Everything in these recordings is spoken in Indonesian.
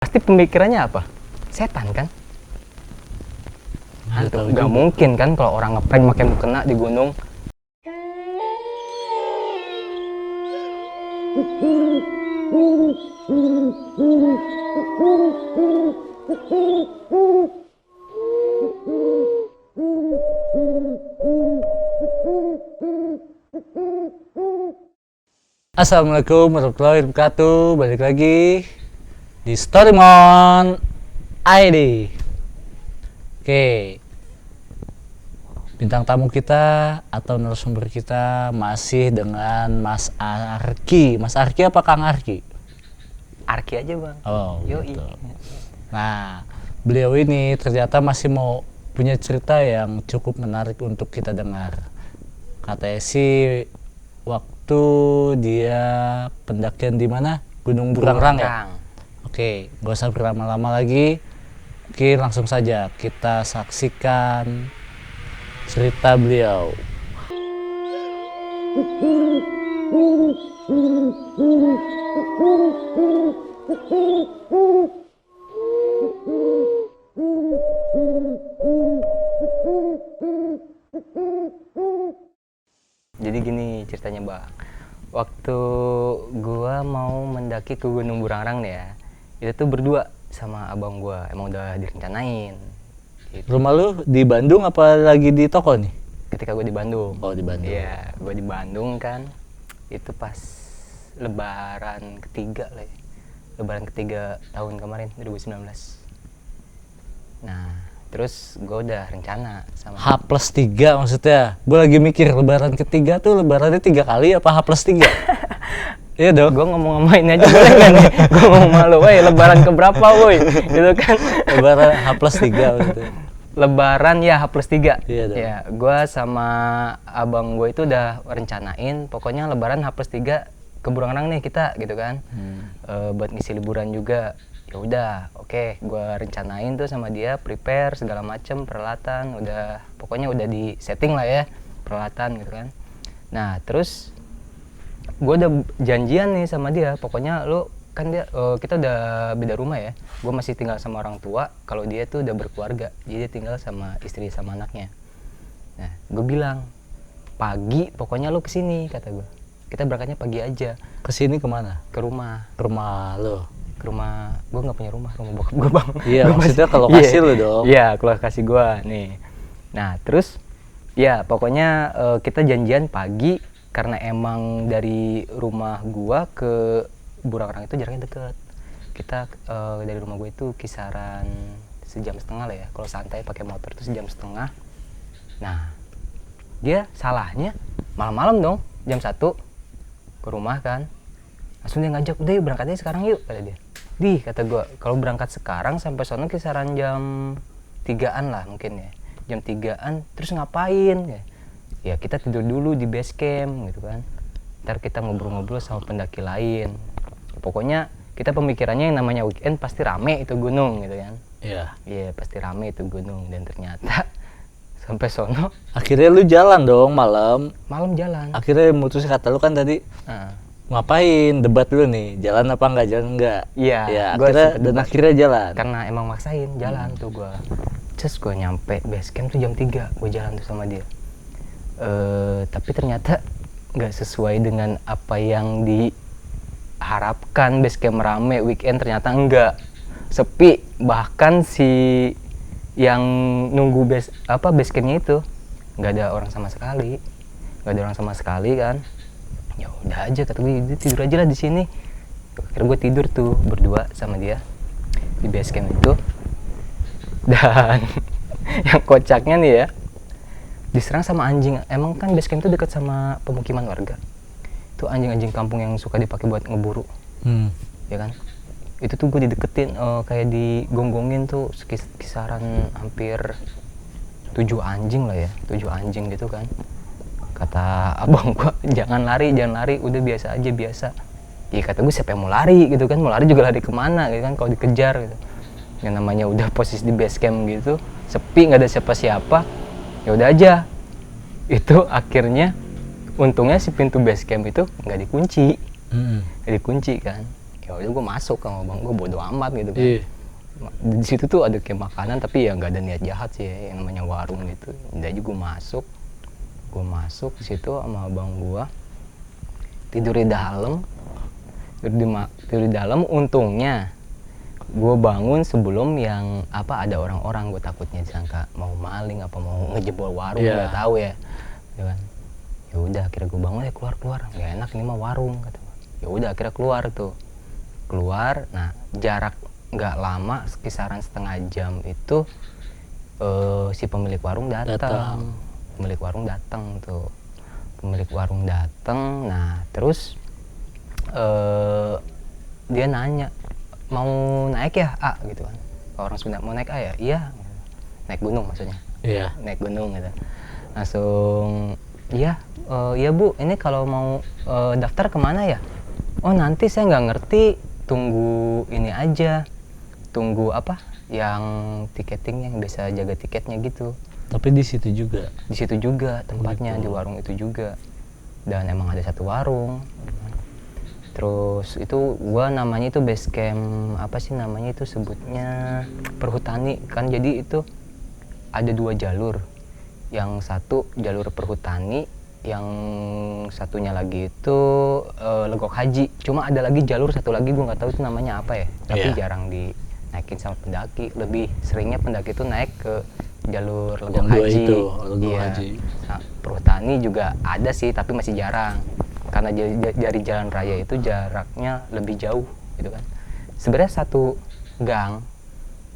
Pasti pemikirannya apa? Setan kan? Hantu. Gak mungkin kan kalau orang ngeprank makin mukena di gunung. Assalamualaikum warahmatullahi wabarakatuh. Balik lagi di Storymon ID. Oke, bintang tamu kita atau narasumber kita masih dengan Mas Arki. Mas Arki apa Kang Arki? Arki aja bang. Oh, Yoi. gitu. Nah, beliau ini ternyata masih mau punya cerita yang cukup menarik untuk kita dengar. Katanya sih waktu dia pendakian di mana? Gunung Burangrang ya? Oke, gak usah berlama-lama lagi. Oke, langsung saja kita saksikan cerita beliau. Jadi gini ceritanya bang. Waktu gua mau mendaki ke Gunung Burangrang nih ya, itu tuh berdua sama abang gua, emang udah direncanain. Gitu. Rumah lu di Bandung apa lagi di toko nih? Ketika gua di Bandung. Oh, di Bandung. Iya, gua di Bandung kan. Itu pas Lebaran ketiga lah ya. Lebaran ketiga tahun kemarin 2019. Nah, terus gue udah rencana sama H+3 maksudnya. Gue lagi mikir lebaran ketiga tuh lebarannya 3 kali apa H+3? Iya dong. gue ngomong sama ini aja boleh nggak nih? Gue ngomong malu, woi lebaran keberapa woi? Gitu kan? Lebaran H+3 maksudnya. Lebaran ya H+3. Iya dong. Ya, gue sama abang gue itu udah rencanain, pokoknya lebaran H+3 ke Burangrang nih kita gitu kan. Buat ngisi liburan juga. Ya udah, oke, gue rencanain tuh sama dia, prepare segala macem peralatan, udah pokoknya udah di setting lah ya peralatan gitu kan. Nah terus gue udah janjian nih sama dia, pokoknya lu kan dia kita udah beda rumah ya, gue masih tinggal sama orang tua, kalau dia tuh udah berkeluarga, jadi dia tinggal sama istri sama anaknya. Nah gue bilang pagi pokoknya lu kesini kata gue, kita berangkatnya pagi aja. Kesini kemana? Ke rumah. Ke rumah lo? Ke rumah, gue nggak punya rumah bokap gue bang. Iya, Gua maksudnya ke masih- lokasi lo dong. Iya, ke lokasi gue nih. Nah terus ya pokoknya kita janjian pagi, karena emang dari rumah gue ke Burangrang itu jaraknya deket. Kita dari rumah gue itu kisaran sejam setengah lah ya, kalau santai pakai motor itu sejam setengah. Nah dia salahnya malam-malam dong, jam 1 ke rumah kan, langsung dia ngajak, udah yuk berangkatnya sekarang yuk kata dia. Kata gue, kalau berangkat sekarang sampai sono kisaran jam 3-an lah mungkin ya, jam 3-an, terus ngapain ya? Ya kita tidur dulu di base camp gitu kan, ntar kita ngobrol-ngobrol sama pendaki lain. Pokoknya kita pemikirannya yang namanya weekend pasti rame itu gunung gitu kan. Iya pasti rame itu gunung, dan ternyata sampai sono Akhirnya lu jalan dong malam. malam jalan. Akhirnya mutus kata lu kan tadi ngapain, debat dulu nih, jalan apa enggak, jalan enggak. Iya, Ya, gua akhirnya sempet dan debat. akhirnya jalan. Karena emang maksain jalan tuh gue. Terus gue nyampe base camp tuh jam 3, gue jalan tuh sama dia. Tapi ternyata nggak sesuai dengan apa yang diharapkan, base camp rame, weekend ternyata enggak. Sepi, bahkan si yang nunggu base campnya itu nggak ada orang sama sekali. Nggak ada orang sama sekali kan. Ya udah aja kata gue, tidur aja lah di sini. Akhirnya gue tidur tuh berdua sama dia di base camp itu. Dan yang kocaknya nih ya, diserang sama anjing. Emang kan base camp itu dekat sama pemukiman warga. Itu anjing-anjing kampung yang suka dipakai buat ngeburu, ya kan. Itu tuh gue dideketin, kayak digonggongin tuh kisaran hampir 7 anjing lah ya, 7 anjing gitu kan. Kata abang gua, jangan lari, udah biasa aja, biasa. Ya kata gue, siapa yang mau lari gitu kan, mau lari juga lari kemana gitu kan kalau dikejar gitu. Yang namanya udah posisi di base camp gitu, sepi, nggak ada siapa-siapa, ya udah aja. Itu akhirnya untungnya si pintu base camp itu nggak dikunci. Nggak dikunci kan. Ya ya udah gue masuk sama abang gue, bodo amat gitu kan. Iya. Di situ tuh ada kayak makanan tapi ya nggak ada niat jahat sih ya, yang namanya warung gitu. Udah aja gue masuk ke situ sama abang gue, tidur di dalam, tidur di dalam. Untungnya gue bangun sebelum yang apa ada orang-orang, gue takutnya disangka mau maling apa mau ngejebol warung, nggak tahu ya, ya kan. Ya udah akhirnya gue bangun, ya keluar, nggak enak ini mah warung kata gue. Ya udah akhirnya keluar. Nah jarak nggak lama, kisaran setengah jam itu si pemilik warung datang. Pemilik warung datang. Nah terus dia nanya, mau naik ya A gitu kan. Orang Sunda, mau naik A ya? Iya. Naik gunung maksudnya. Iya. Naik gunung gitu. Langsung, iya Bu, ini kalau mau daftar kemana ya? Oh nanti saya nggak ngerti, tunggu ini aja. Tunggu apa? Yang tiketing yang bisa jaga tiketnya gitu. Tapi di situ juga? Di situ juga tempatnya, di warung itu juga. Dan emang ada satu warung. Terus itu gua namanya itu base camp, apa sih namanya itu sebutnya, perhutani kan. Jadi itu ada 2 jalur, yang satu jalur perhutani, yang satunya lagi itu Legok Haji. Cuma ada lagi jalur satu lagi gua nggak tahu itu namanya apa ya, tapi jarang dinaikin sama pendaki. Lebih seringnya pendaki itu naik ke jalur Legok Haji. Haji. Nah, perhutani juga ada sih tapi masih jarang. Karena dari jalan raya itu jaraknya lebih jauh gitu kan. Sebenarnya satu gang,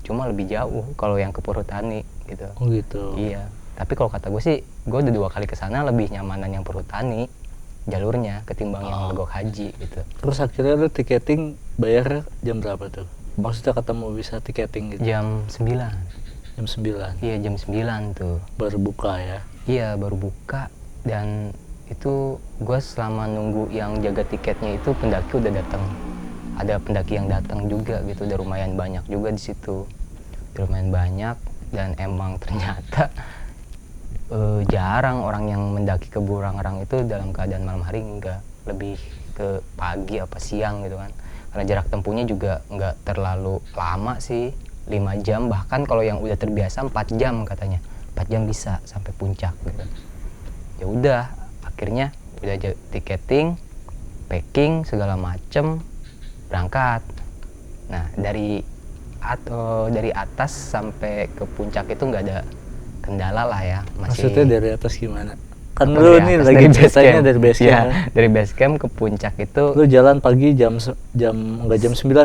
cuma lebih jauh kalau yang ke perhutani gitu. Oh gitu. Iya. Tapi kalau kata gue sih, gue udah 2 kali kesana, lebih nyamanan yang perhutani jalurnya ketimbang yang Legok Haji gitu. Terus akhirnya lu tiketing bayar jam berapa tuh? Maksudnya ketemu bisa tiketing gitu? Jam 9. Jam 9? Iya jam 9 tuh. Baru buka ya? Iya baru buka. Dan itu gue selama nunggu yang jaga tiketnya itu pendaki udah datang. Ada pendaki yang datang juga gitu, udah lumayan banyak juga di situ. Udah lumayan banyak dan emang ternyata jarang orang yang mendaki ke Burangrang itu dalam keadaan malam hari, enggak, lebih ke pagi apa siang gitu kan. Karena jarak tempuhnya juga enggak terlalu lama sih, 5 jam, bahkan kalau yang udah terbiasa 4 jam katanya. 4 jam bisa sampai puncak gitu. Ya udah akhirnya udah tiketing, packing segala macem, berangkat. Nah dari atas sampai ke puncak itu nggak ada kendala lah ya. Maksudnya dari atas gimana? Kan Apa, lu dari nih atas, lagi dari base ceritanya camp. dari base camp. Ya, kan? dari base camp ke puncak itu Lu jalan pagi jam 9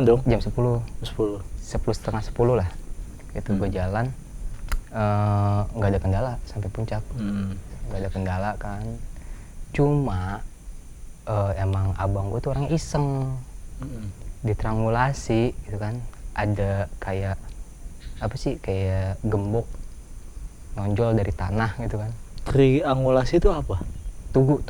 dong? jam 10. 10. 10:30 10 lah. Itu gue jalan, nggak ada kendala sampai puncak. Nggak ada kendala kan. Cuma emang abang gue tuh orang iseng. Di triangulasi gitu kan, ada kayak apa sih, kayak gembok nonjol dari tanah gitu kan. Triangulasi itu apa? Tugu.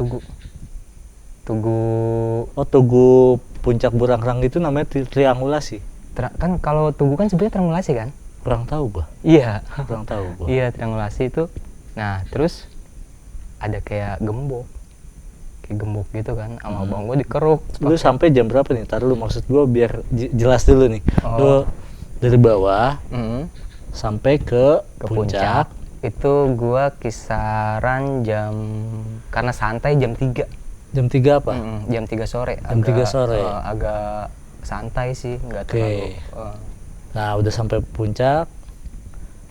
Oh, tugu puncak Burangrang itu namanya triangulasi. Kan kalau tugu kan sebenarnya triangulasi kan? Kurang tahu gua. Iya. Kurang tahu gua. Iya, triangulasi itu. Nah, terus ada kayak gembok gitu kan, sama abang gue dikeruk. Lu sampai jam berapa nih? Taruh lu, maksud gua biar jelas dulu nih. Lu dari bawah sampai ke puncak. Itu gua kisaran jam, karena santai jam 3. Jam 3 apa? Jam 3 sore. Jam 3 sore. Agak santai sih, nggak terlalu. Nah, udah sampai puncak.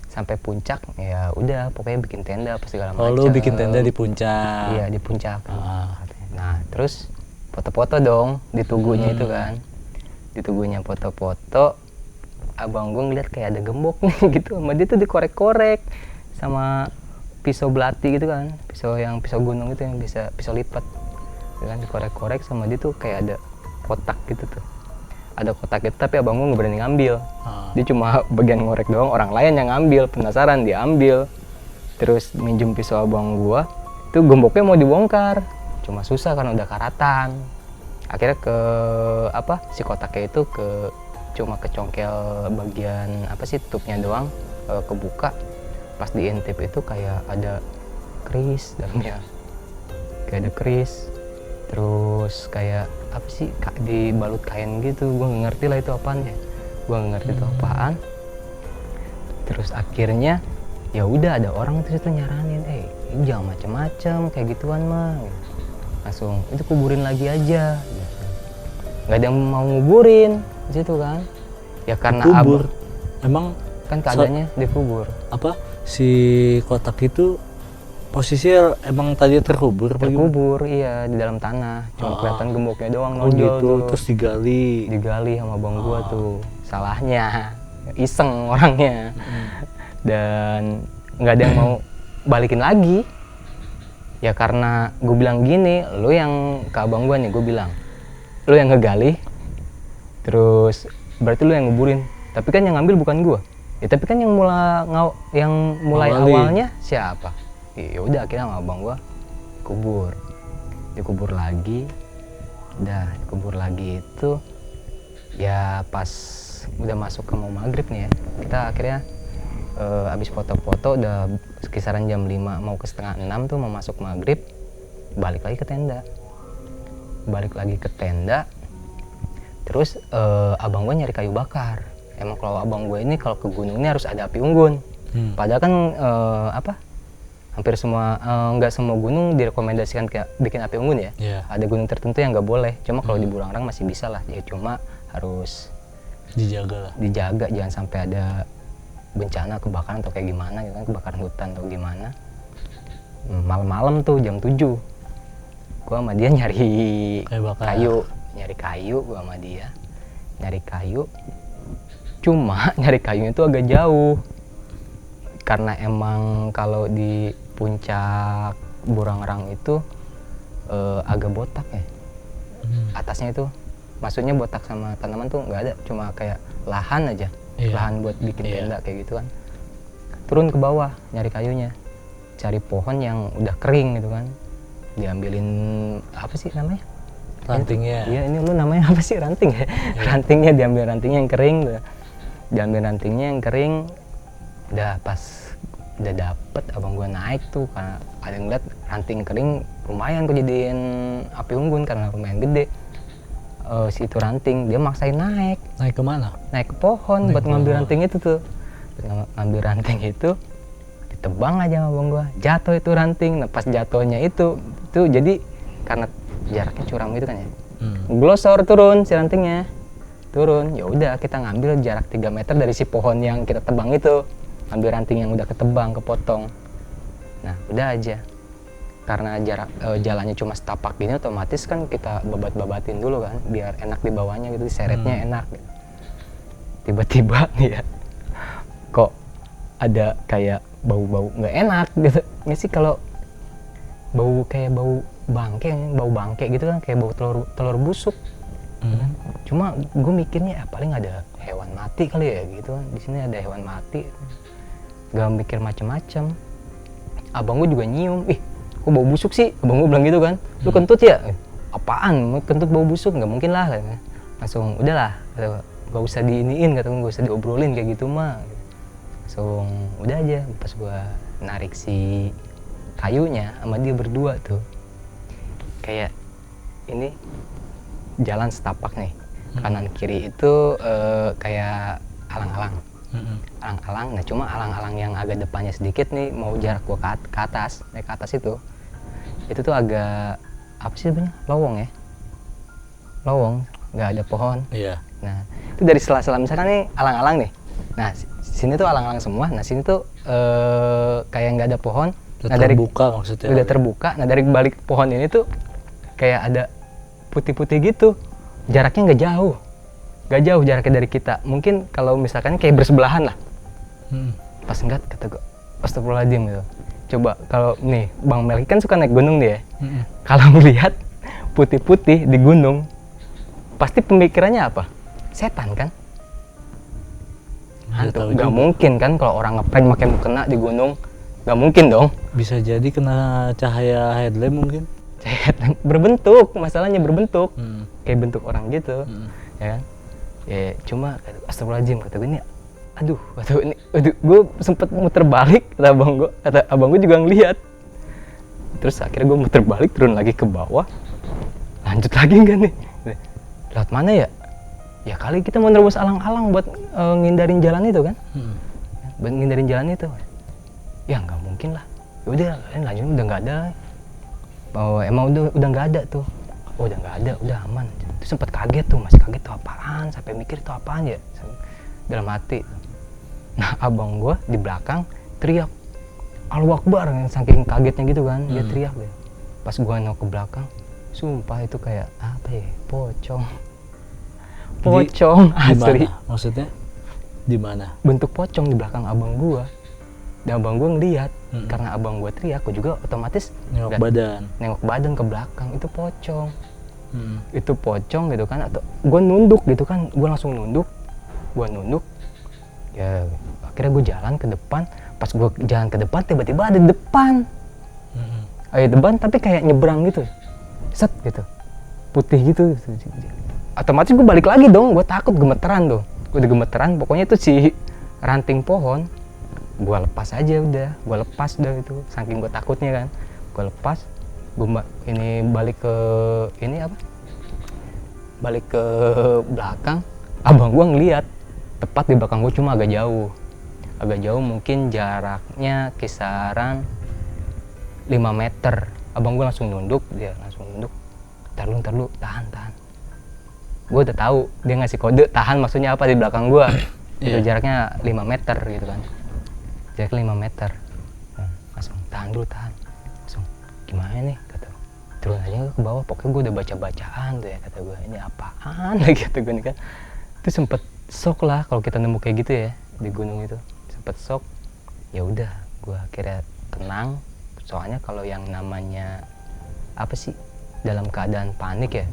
Sampai puncak ya udah pokoknya bikin tenda apa segala macam. Oh, lu bikin tenda di puncak. Iya, di puncak. Nah, terus foto-foto dong di tugunya itu kan. Di tugunya foto-foto. Abang gue ngeliat kayak ada gembok nih gitu, sama dia tuh dikorek-korek sama pisau belati gitu kan, pisau gunung itu yang bisa pisau lipat, dengan dikorek-korek sama dia tuh kayak ada kotak gitu tuh, ada kotak itu tapi abang gue nggak berani ngambil. Dia cuma bagian ngorek doang, orang lain yang ngambil, penasaran dia ambil, terus minjem pisau abang gue, itu gemboknya mau dibongkar, cuma susah karena udah karatan. Akhirnya si kotaknya itu cuma kecongkel bagian tutupnya doang, kebuka. Pas diintip itu kayak ada keris dalamnya, kayak ada keris. terus kayak apa sih dibalut kain gitu, gue nggak ngerti lah itu apaan ya, gue nggak ngerti itu apaan. Terus akhirnya ya udah ada orang terus itu nyaranin, jangan macem-macem kayak gituan mah, langsung itu kuburin lagi aja gitu. Nggak ada yang mau nguburin di situ kan, ya karena Kubur. Emang kan keadaannya dikubur. apa si kotak itu posisinya emang tadi terkubur apa gimana? Terkubur, iya, di dalam tanah, cuma kelihatan gemboknya doang Oh nonjol gitu, tuh. terus digali Sama bang gua tuh, salahnya iseng orangnya. Dan nggak ada yang mau balikin lagi ya, karena gue bilang gini, lu yang ke abang gua nih, gue bilang lu yang ngegali, terus berarti lu yang nguburin, tapi kan yang ngambil bukan gua ya, tapi kan yang mulai awalnya siapa. Ya udah akhirnya sama abang gua dikubur lagi. Dikubur lagi itu ya pas udah masuk ke mau maghrib nih ya, kita akhirnya abis foto-foto udah kisaran jam 5 mau ke setengah 6 tuh mau masuk maghrib, balik lagi ke tenda. Terus abang gue nyari kayu bakar. Emang kalau abang gue ini kalau ke gunung ini harus ada api unggun. Padahal kan hampir semua, nggak semua gunung direkomendasikan kayak bikin api unggun ya. Ada gunung tertentu yang nggak boleh, cuma kalau di Burangrang masih bisa lah ya, cuma harus dijaga jangan sampai ada bencana kebakaran atau kayak gimana gitu kan, kebakaran hutan atau gimana. Malam-malam tuh jam 7 gua sama dia nyari kayu, gua sama dia nyari kayu. Cuma nyari kayunya itu agak jauh karena emang kalau di puncak Burangrang itu agak botak ya. Atasnya itu maksudnya botak sama tanaman tuh nggak ada, cuma kayak lahan aja. Lahan buat bikin tenda kayak gitu kan. Turun ke bawah nyari kayunya, cari pohon yang udah kering gitu kan, diambilin apa sih namanya, rantingnya. Iya, ini lu namanya apa sih, ranting ya? Rantingnya diambil, rantingnya yang kering tuh. Diambil rantingnya yang kering. Udah pas udah dapet, abang gua naik tuh karena ada yang ngeliat ranting kering lumayan kok jadiin api unggun karena lumayan gede. Si itu ranting, dia maksain naik Kemana? Naik ke pohon buat ngambil ranting itu tuh. Ngambil ranting itu, ditebang aja sama abang gua, jatuh itu ranting. Nah pas jatuhnya itu jadi karena jaraknya curam gitu kan ya, glosor turun si rantingnya, ya udah kita ngambil jarak 3 meter dari si pohon yang kita tebang itu, ambil ranting yang udah ketebang, kepotong. Nah udah aja, karena jarak jalannya cuma setapak gini, otomatis kan kita babat-babatin dulu kan biar enak dibawanya gitu, diseretnya enak gitu. Tiba-tiba nih ya, kok ada kayak bau-bau nggak enak gitu nggak sih, kalau bau kayak bau bangke gitu kan, kayak bau telur busuk. Cuma gue mikirnya paling ada hewan mati kali ya gitu kan, di sini ada hewan mati, gak mikir macem-macem. Abang gue juga nyium, kok bau busuk sih, abang gue bilang gitu kan, lu kentut ya? Apaan kentut bau busuk, nggak mungkin lah. Langsung udahlah, gak usah diiniin, kata gue, gak usah diobrolin kayak gitu mah. Langsung udah aja, pas gue narik si kayunya sama dia berdua tuh, kayak ini jalan setapak nih, kanan kiri itu kayak alang-alang. Nah cuma alang-alang yang agak depannya sedikit nih, mau jarak gua ke atas, naik ke atas itu tuh agak apa sih namanya, lowong, nggak ada pohon. Nah itu dari sela-sela misalkan nih alang-alang nih, nah sini tuh alang-alang semua, nah sini tuh kayak nggak ada pohon. Udah terbuka maksudnya. Udah terbuka. Nah dari balik pohon ini tuh kayak ada putih-putih gitu, jaraknya nggak jauh jaraknya dari kita. Mungkin kalau misalkan kayak bersebelahan lah. Pas enggak, kata gue, astagfirullahaladzim gitu. Coba kalau nih Bang Melki kan suka naik gunung dia, kalau ngelihat putih-putih di gunung, pasti pemikirannya apa? Setan kan? Hantu. Nggak mungkin kan kalau orang ngeprank pakai mukena di gunung, nggak mungkin dong. Bisa jadi kena cahaya headlamp mungkin. Berbentuk, masalahnya berbentuk, kayak bentuk orang gitu, ya kan? Ya cuma astagfirullahaladzim, kata gue, ini aduh, gue sempet muter balik, kata abang gue juga ngeliat. Terus akhirnya gue muter balik, turun lagi ke bawah, lanjut lagi nggak nih? Lewat mana ya? Ya kali kita mau nerobos alang-alang buat ngindarin jalan itu kan? Buat ngindarin jalan itu. Ya nggak mungkin lah. Ya udah, lanjut udah nggak ada. Oh emang udah nggak ada tuh. Oh udah nggak ada, udah aman. Terus sempet kaget tuh, masih kaget tuh apaan? Sampai mikir tuh apaan ya? Dalam hati. Nah abang gua di belakang teriak, Allahu Akbar, saking kagetnya gitu kan. Dia teriak deh. Pas gua nengok ke belakang, sumpah itu kayak apa ya? Pocong asli. Dimana? Maksudnya di mana? Bentuk pocong di belakang abang gua. Dan abang gua ngeliat, karena abang gua teriak, gua juga otomatis nengok badan ke belakang. Itu pocong. Itu pocong gitu kan. Atau gua nunduk gitu kan, gua langsung nunduk. Ya akhirnya gua jalan ke depan. Pas gua jalan ke depan, tiba-tiba ada di depan. Ada di depan tapi kayak nyebrang gitu. Set gitu. Putih gitu. Otomatis gue balik lagi dong, gue takut, gemeteran tuh. Gue udah gemeteran, pokoknya itu si ranting pohon gue lepas aja udah, gue lepas udah itu, saking gue takutnya kan. Gue lepas, gue ini balik ke balik ke belakang. Abang gue ngeliat tepat di belakang gue, cuma agak jauh mungkin jaraknya kisaran 5 meter. Abang gue langsung nunduk, ntar lu tahan. Gue udah tahu dia ngasih kode tahan maksudnya apa di belakang gue. Itu jaraknya 5 meter gitu kan, jaraknya 5 meter. Langsung tahan. Langsung gimana nih, kata turun aja ke bawah, pokoknya gue udah bacaan tuh ya, kata gue ini apaan lagi, kata gue nih kan. Itu sempet shock lah kalau kita nemu kayak gitu ya di gunung itu, sempet shock. Ya udah gue akhirnya tenang, soalnya kalau yang namanya apa sih, dalam keadaan panik ya,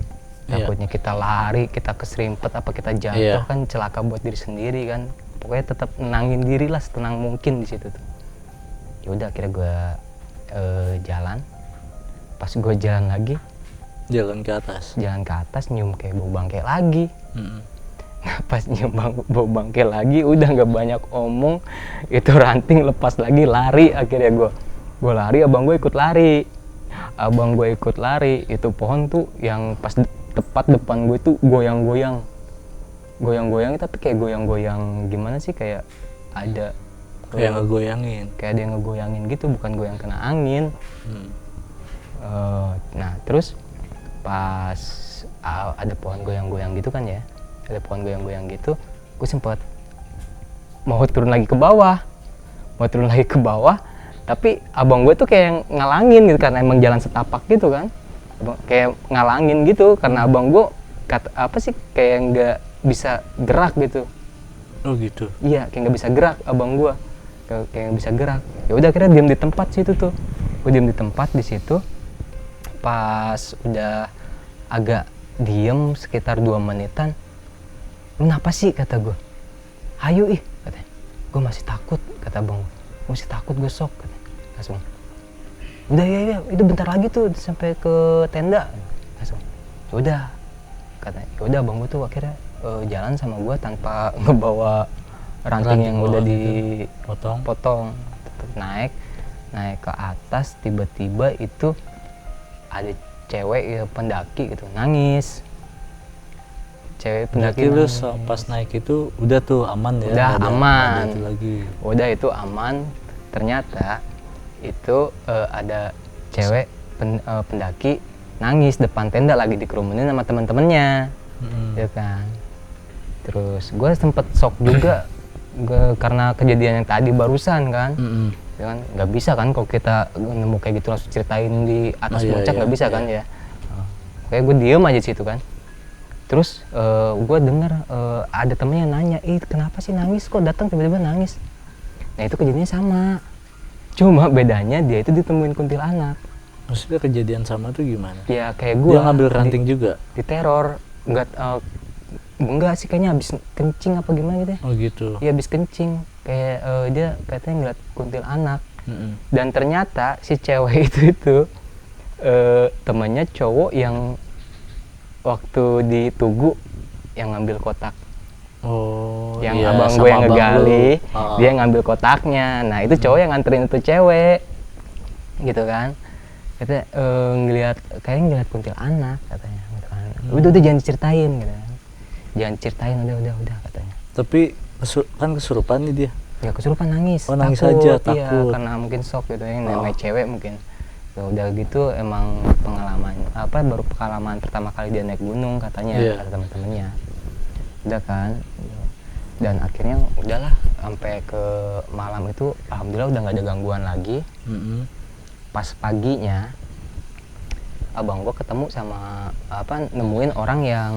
takutnya kita lari, kita keserimpet, apa kita jatuh kan celaka buat diri sendiri kan. Pokoknya tetap nenangin diri lah setenang mungkin di situ tuh. Ya udah akhirnya gue jalan. Pas gue jalan lagi, jalan ke atas nyium kayak bau bangkai lagi. Nah, pas nyium bau bangkai lagi, udah nggak banyak omong, itu ranting lepas lagi, lari. Akhirnya gue lari, abang gue ikut lari. Itu pohon tuh yang pas tepat depan gue tuh goyang-goyang tapi kayak goyang-goyang gimana sih, kayak ada kayak ngegoyangin, kayak ada yang ngegoyangin gitu, bukan goyang kena angin. Nah terus pas ada pohon goyang-goyang gitu kan ya, gue sempet mau turun lagi ke bawah, tapi abang gue tuh kayak ngalangin gitu, karena emang jalan setapak gitu kan, kayak ngalangin gitu, karena abang gue kayak nggak bisa gerak gitu. Oh gitu. Iya, kayak nggak bisa gerak abang gue, kayak nggak bisa gerak. Ya udah akhirnya diam di tempat situ tuh, gue diam di tempat di situ. Pas udah agak diem sekitar 2 menitan, lu kenapa sih, kata gue. Hayu ih, katanya. Gue masih takut, kata abang gue. Masih takut, gue shock, katanya. Langsung udah ya itu bentar lagi tuh sampai ke tenda. Langsung udah, katanya. Udah abang gue tuh akhirnya jalan sama gue tanpa ngebawa ranting yang udah dipotong. Tetap naik ke atas. Tiba-tiba itu ada cewek ya, pendaki gitu, nangis. Cewek pendaki lu pas naik itu udah tuh aman ya? Udah aman. Itu lagi. Udah itu aman. Ternyata itu ada cewek pendaki nangis depan tenda, lagi dikerumunin sama teman-temannya, ya kan. Terus gue sempet shock juga, karena kejadian yang tadi barusan kan. Ya kan, nggak bisa kan kalau kita nemu kayak gitu langsung ceritain di atas puncak, nggak bisa kan ya. Kayak gue diem aja di situ kan. Terus gue denger ada temennya nanya, kenapa sih nangis, kok datang tiba-tiba nangis. Nah itu kejadiannya sama, cuma bedanya dia itu ditemuin kuntilanak. Maksudnya kejadian sama tuh gimana? Ya kayak gue. Dia ngambil ranting juga? Diteror, enggak sih, kayaknya habis kencing apa gimana gitu ya. Oh gitu. Iya habis kencing, kayak dia katanya ngeliat kuntilanak. Dan ternyata si cewek itu temannya cowok yang waktu di Tugu yang ngambil kotak. Oh yang iya, abang gue yang ngegali, dia ngambil kotaknya. Nah itu cowok yang nganterin itu cewek gitu kan. Kita ngeliat kuntilanak katanya. Udah jangan diceritain gitu kan. Jangan diceritain, udah katanya. Tapi kan kesurupan nih dia. Ya kesurupan nangis. Oh, nangis takut, aja, iya, takut. karena mungkin shock gitu ya, namanya cewek mungkin. Ya udah gitu emang baru pengalaman pertama kali dia naik gunung katanya, kata teman-temannya. Udah kan. Dan akhirnya udahlah sampai ke malam itu alhamdulillah udah nggak ada gangguan lagi. Pas paginya abang gua ketemu sama nemuin orang yang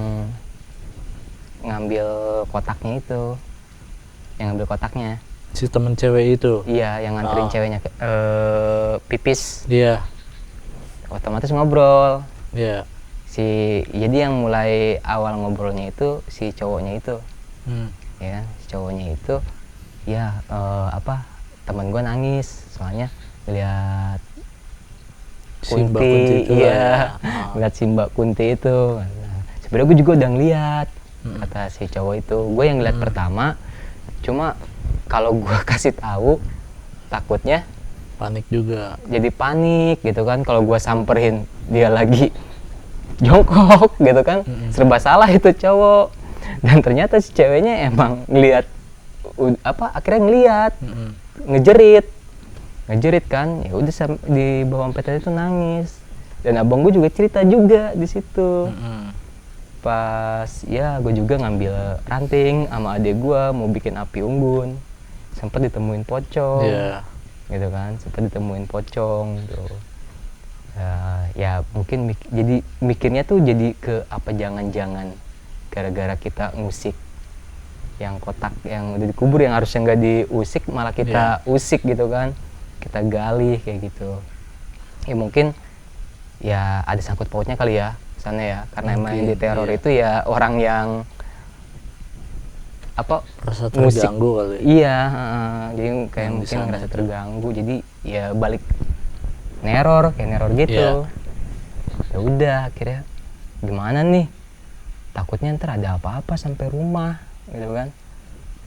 ngambil kotaknya itu, yang ngambil kotaknya. Si temen cewek itu? Iya, yang nganterin ceweknya pipis. Iya. Otomatis ngobrol. Iya. Jadi yang mulai awal ngobrolnya itu si cowoknya itu. Ya, si cowoknya itu ya teman gue nangis soalnya lihat Kunti itu, iya, ngeliat si Mbak Kunti itu. Nah, sebenarnya gue juga udah ngeliat, kata si cowok itu. Gue yang ngeliat pertama, cuma kalau gue kasih tahu takutnya panik juga. Jadi panik gitu kan, kalau gue samperin dia lagi jongkok gitu kan, serba salah itu cowok. Dan ternyata si ceweknya emang ngeliat akhirnya ngeliat, ngejerit kan, ya udah di bawah PT itu nangis. Dan abang gue juga cerita juga di situ. Pas ya gue juga ngambil ranting sama adik gue mau bikin api unggun, sempat ditemuin pocong, gitu kan, sempat ditemuin pocong gitu. Ya mungkin jadi mikirnya tuh jadi ke apa jangan-jangan gara-gara kita ngusik yang kotak yang udah dikubur yang harusnya nggak diusik malah kita usik gitu kan, kita gali kayak gitu. Ya mungkin ya ada sangkut pautnya kali ya sana ya, karena emang yang diteror itu ya orang yang rasa musik terganggu kali. Iya, jadi kayak mungkin ngerasa terganggu, jadi ya balik neror gitu. Ya udah akhirnya gimana nih, takutnya ntar ada apa-apa sampai rumah gitu kan.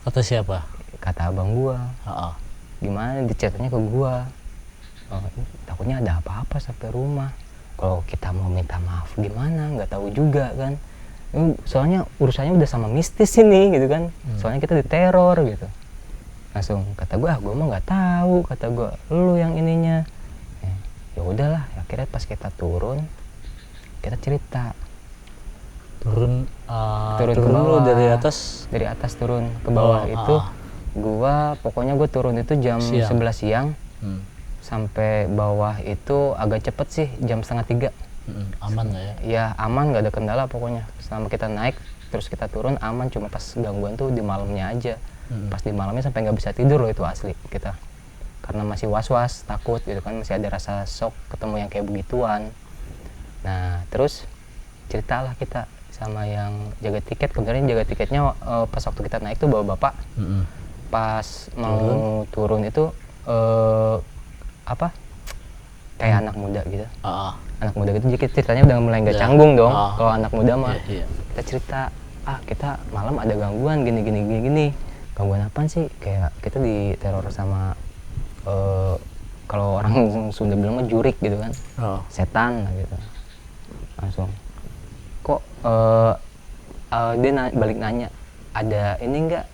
Kata siapa? Kata abang gua. Gimana diceritanya ke gua, takutnya ada apa-apa sampai rumah. Kalau kita mau minta maaf gimana, nggak tahu juga kan. Soalnya urusannya udah sama mistis ini gitu kan. Soalnya kita diteror gitu. Langsung kata gua, gua mah nggak tahu, kata gua, lu yang ininya. Ya udahlah, akhirnya pas kita turun, kita cerita. Turun ke bawah, dari atas turun ke bawah itu. Gua pokoknya gue turun itu jam 11 siang. Sampai bawah itu agak cepet sih, jam 2:30. Aman lah ya? Ya aman, nggak ada kendala pokoknya. Selama kita naik terus kita turun aman, cuma pas gangguan tuh di malamnya aja. Pas di malamnya sampai nggak bisa tidur loh itu asli kita, karena masih was-was, takut gitu kan, masih ada rasa shock ketemu yang kayak begituan. Nah terus ceritalah kita sama yang jaga tiket. Kemudian jaga tiketnya pas waktu kita naik tuh bawa bapak. Pas mau turun itu kayak anak muda gitu. Anak muda gitu, jadi ceritanya udah mulai nggak canggung dong. Kalau anak muda mah kita cerita, kita malam ada gangguan gini. Gangguan apaan sih? Kayak kita diteror sama kalau orang Sunda bilang mah jurik gitu kan, setan lah gitu. Langsung kok dia balik nanya, ada ini enggak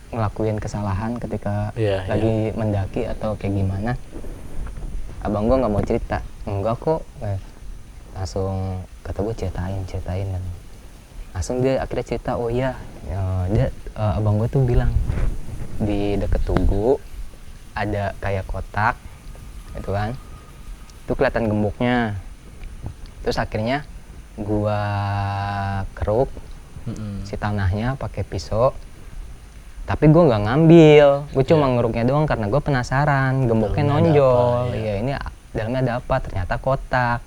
ngelakuin kesalahan ketika lagi mendaki atau kayak gimana? Abang gua nggak mau cerita. Enggak kok. Langsung kata gua ceritain kan. Langsung dia akhirnya cerita, oh iya, dia abang gua tuh bilang di deket tugu ada kayak kotak gitu kan, itu kelihatan gemboknya. Terus akhirnya gua keruk si tanahnya pakai pisau, tapi gua nggak ngambil, gua cuma ngeruknya doang karena gua penasaran gemboknya nonjol. Iya, ini dalamnya ada apa? Ternyata kotak.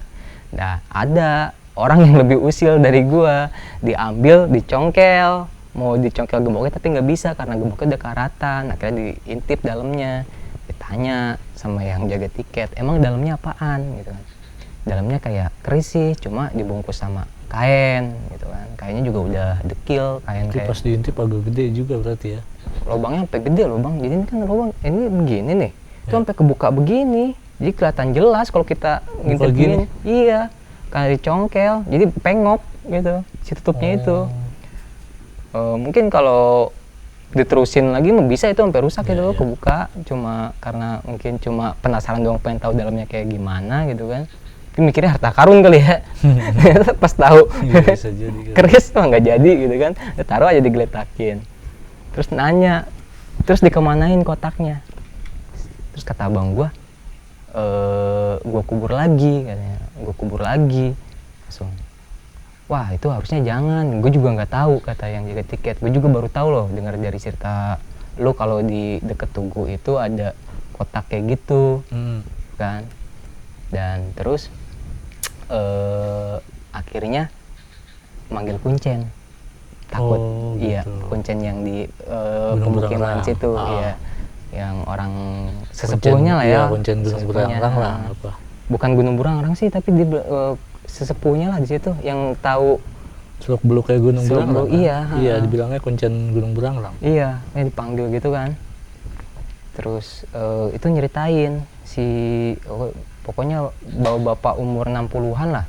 Nah, ada orang yang lebih usil dari gua, diambil, dicongkel, mau dicongkel gemboknya tapi nggak bisa karena gemboknya udah karatan. Akhirnya diintip dalamnya, ditanya sama yang jaga tiket, emang dalamnya apaan gitu kan. Dalamnya kayak keris sih, cuma dibungkus sama kain gitu kan. Kainnya juga udah dekil, kain itu kayak. pas diintip agak gede juga berarti ya? Lubangnya sampai gede loh bang, jadi ini kan lubang ini begini nih, itu sampai kebuka begini, jadi kelihatan jelas kalau kita ngintip gini. Iya, karena dicongkel jadi pengok gitu si tutupnya itu. Mungkin kalau diterusin lagi bisa itu sampai rusak gitu kebuka, cuma karena mungkin cuma penasaran doang pengen tahu dalamnya kayak gimana gitu kan. Mungkin mikirnya harta karun kali ya. Pas tahu Bisa jadi kan. keris mah nggak jadi gitu kan, taruh aja digeletakin. Terus nanya, terus dikemanain kotaknya? Terus kata abang gua, gua kubur lagi katanya, gua kubur lagi. Langsung, wah itu harusnya jangan, gue juga nggak tahu kata yang jaga tiket. Gue juga baru tahu loh dengar dari cerita lu kalau di deket Tugu itu ada kotak kayak gitu kan. Dan terus akhirnya manggil kuncen, takut. Iya, kuncen yang di pemukiman situ, iya, yang orang sesepuhnya lah ya, kuncen Gunung Burangrang lah apa. Bukan Gunung Burangrang sih, tapi di sesepuhnya lah di situ yang tahu Seluk beluk kayak Gunung Burangrang. Iya, dibilangnya kuncen Gunung Burangrang. Iya, dipanggil gitu kan. Terus itu nyeritain si pokoknya bapak umur 60-an lah.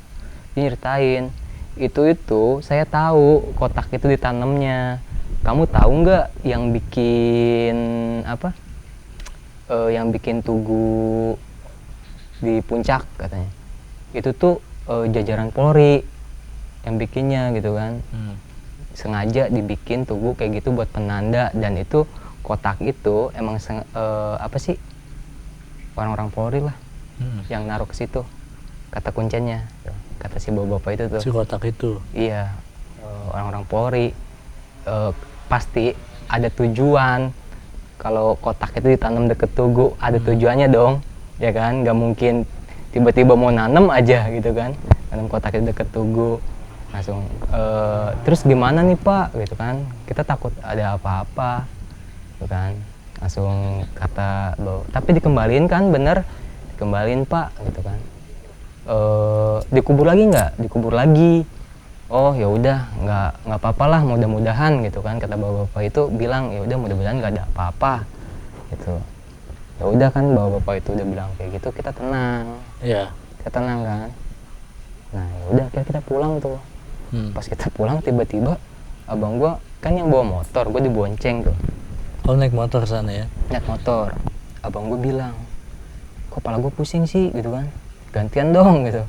Dia nyeritain itu saya tahu kotak itu ditanamnya. Kamu tahu nggak yang bikin apa? Yang bikin Tugu di puncak katanya. Itu tuh jajaran Polri yang bikinnya gitu kan. Sengaja dibikin Tugu kayak gitu buat penanda, dan itu kotak itu emang apa sih? Orang-orang Polri lah yang naruh ke situ. Kata kuncennya. Kata si bapak itu tuh. Si kotak itu. Iya. Orang-orang Polri pasti ada tujuan. Kalau kotak itu ditanam deket Tugu, ada tujuannya dong. Ya kan? Nggak mungkin tiba-tiba mau nanam aja gitu kan. Nanam kotak itu deket Tugu. Langsung terus gimana nih Pak gitu kan, kita takut ada apa-apa gitu kan. Langsung kata bahwa tapi dikembaliin kan, bener dikembaliin Pak gitu kan. Dikubur lagi nggak? Dikubur lagi. Oh ya udah, nggak apa-apa lah, mudah-mudahan gitu kan, kata bapak itu bilang ya udah mudah-mudahan nggak ada apa-apa gitu. Ya udah kan, bapak itu udah bilang kayak gitu, kita tenang. Iya. Kita tenang kan. Nah ya udah kita pulang tuh. Pas kita pulang tiba-tiba abang gua kan yang bawa motor, gua dibonceng tuh. Oh, naik motor sana ya? Naik motor. Abang gua bilang, kok kepala gua pusing sih gitu kan, gantian dong gitu.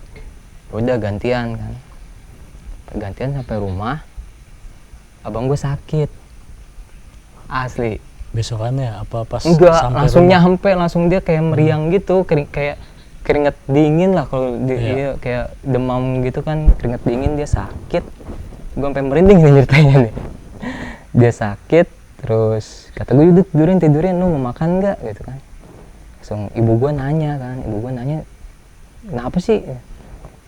Udah gantian kan. Gantian sampai rumah, abang gua sakit. Asli. Besokannya apa pas enggak, sampai langsung rumah? nyampe, langsung dia kayak meriang gitu, kayak keringet dingin lah kalau dia kayak demam gitu kan, keringet dingin, dia sakit. Gue sampai merinding nih ceritanya nih. Dia sakit, terus kata gue udah tidurin, lu mau makan nggak gitu kan. Langsung ibu gue nanya, kenapa sih?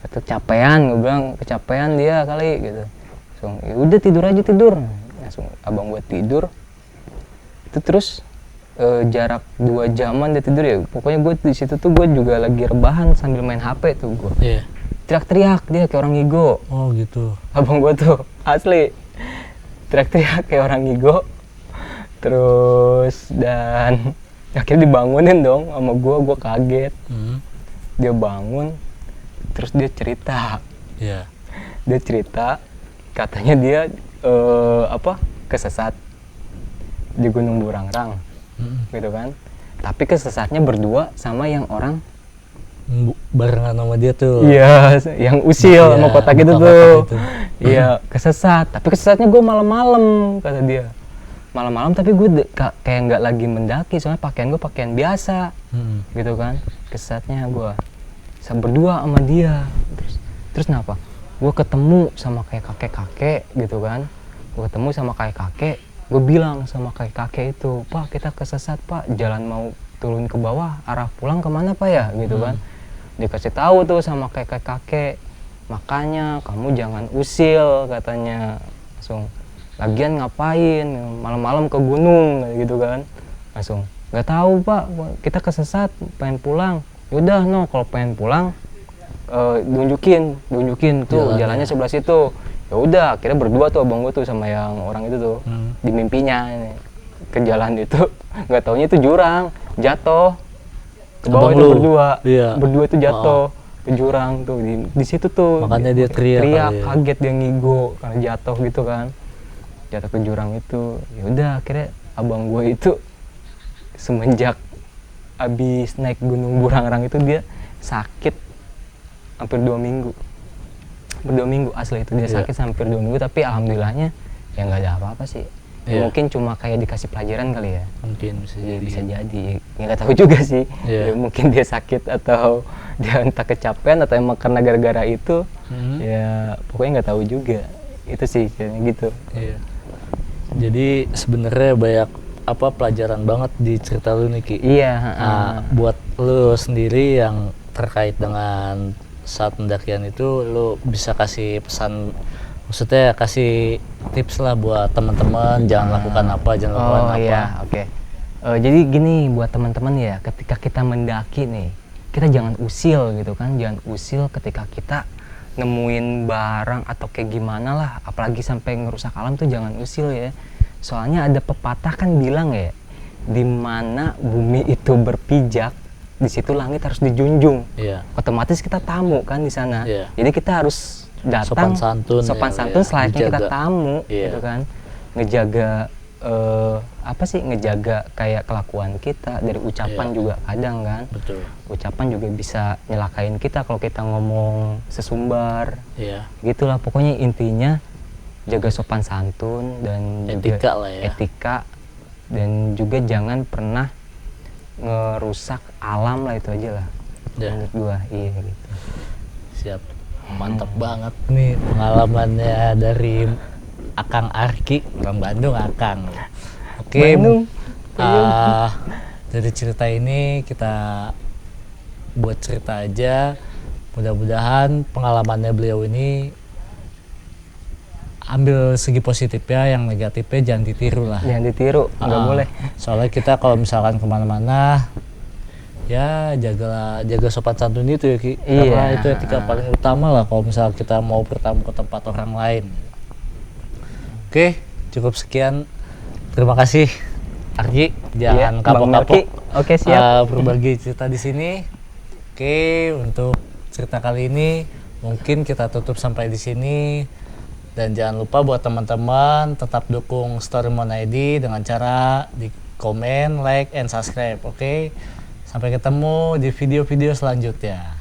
Kata kecapean, gue bilang kecapean dia kali gitu. Langsung ya udah tidur aja. Langsung abang gue tidur. Itu terus jarak 2 jaman dia tidur ya. Pokoknya gue di situ tuh gue juga lagi rebahan sambil main HP tuh gue. Iya. Teriak-teriak dia kayak orang ngigo. Oh gitu. Abang gue tuh asli teriak-teriak kayak orang ngigo. Terus dan akhirnya dibangunin dong sama gue kaget. Dia bangun, terus dia cerita. Iya. Dia cerita katanya dia kesesat di Gunung Burangrang. Gitu kan, tapi kesesatnya berdua sama yang orang barengan sama dia tuh. Iya, yang usil sama kotak itu tuh. Iya, kesesat, tapi kesesatnya gue malam-malam kata dia. Malam-malam tapi gue kayak nggak lagi mendaki, soalnya pakaian gue pakaian biasa. Gitu kan, kesesatnya gue berdua sama dia. Terus kenapa? Gue ketemu sama kayak kakek-kakek gitu kan. Gue ketemu sama kakek-kakek. Gue bilang sama kakek itu, Pak kita kesesat Pak, jalan mau turun ke bawah, arah pulang kemana Pak ya, gitu kan. Dikasih tahu tuh sama kakek, makanya kamu jangan usil katanya. Langsung, lagian ngapain malam-malam ke gunung gitu kan. Langsung, nggak tahu Pak, kita kesesat, pengen pulang. Yaudah no, kalau pengen pulang, tunjukin tuh jalannya sebelah situ. Ya udah, akhirnya berdua tuh abang gue tuh sama yang orang itu tuh di mimpinya ini, ke jalan itu, nggak taunya itu jurang, jatuh ke bawah itu berdua, berdua itu jatuh. ke jurang tuh di situ tuh. Makanya dia teriak kali ya. kaget dia ngigo karena jatuh gitu kan, jatuh ke jurang itu. Ya udah akhirnya abang gue itu semenjak abis naik gunung Burangrang itu dia sakit hampir 2 minggu. Hampir 2 minggu asli itu dia Iya. sakit hampir 2 minggu, tapi alhamdulillahnya ya nggak ada apa-apa sih. Iya. Mungkin cuma kayak dikasih pelajaran kali ya. Mungkin bisa Ya, jadi. bisa jadi, ya nggak tahu juga sih. Iya. Ya, mungkin dia sakit atau dia entah kecapean atau emang karena gara-gara itu. Mhm. Ya pokoknya nggak tahu juga. Itu sih kayaknya gitu. Iya. Jadi sebenarnya banyak apa pelajaran banget di cerita lu nih Ki. Iya. Nah, buat lu sendiri yang terkait dengan saat pendakian itu, lu bisa kasih pesan, maksudnya kasih tips lah buat teman-teman, jangan lakukan apa, jangan lakukan Oh apa. iya, oke. Jadi gini buat teman-teman ya, ketika kita mendaki nih, kita jangan usil gitu kan, jangan usil ketika kita nemuin barang atau kayak gimana lah, apalagi sampai ngerusak alam tuh jangan usil ya. Soalnya ada pepatah kan bilang ya, di mana bumi itu berpijak, di situ langit harus dijunjung. Iya. Otomatis kita tamu kan di sana. Iya. Jadi kita harus datang Sopan santun ya, selayaknya kita dijaga. tamu Iya. gitu kan. Ngejaga ngejaga kayak kelakuan kita dari ucapan Iya. juga kadang kan. Betul. Ucapan juga bisa nyelakain kita kalau kita ngomong sesumbar. Iya. Gitulah pokoknya intinya jaga sopan santun dan Etika juga lah ya. etika, dan juga jangan pernah ngerusak alam lah, itu aja lah Ya. menurut gua. Iya gitu. Siap. Mantap banget nih pengalamannya dari Akang Arki, orang Bandung Akang. Oke. Bandung. Dari cerita ini kita buat cerita aja. Mudah-mudahan pengalamannya beliau ini ambil segi positifnya, yang negatifnya jangan ditiru lah. Jangan ditiru, nggak boleh. Soalnya kita kalau misalkan kemana-mana, ya jaga sopan santun itu ya Ki. Karena Iya. itu etika paling utama lah kalau misal kita mau bertamu ke tempat orang lain. Oke, cukup sekian. Terima kasih Arki, jangan Iya, Bang kapok-kapok. Melki. Oke, siap. Berbagi cerita di sini. Oke, untuk cerita kali ini mungkin kita tutup sampai di sini. Dan jangan lupa buat teman-teman tetap dukung Storymon ID dengan cara di komen, like, and subscribe. Oke, sampai ketemu di video-video selanjutnya.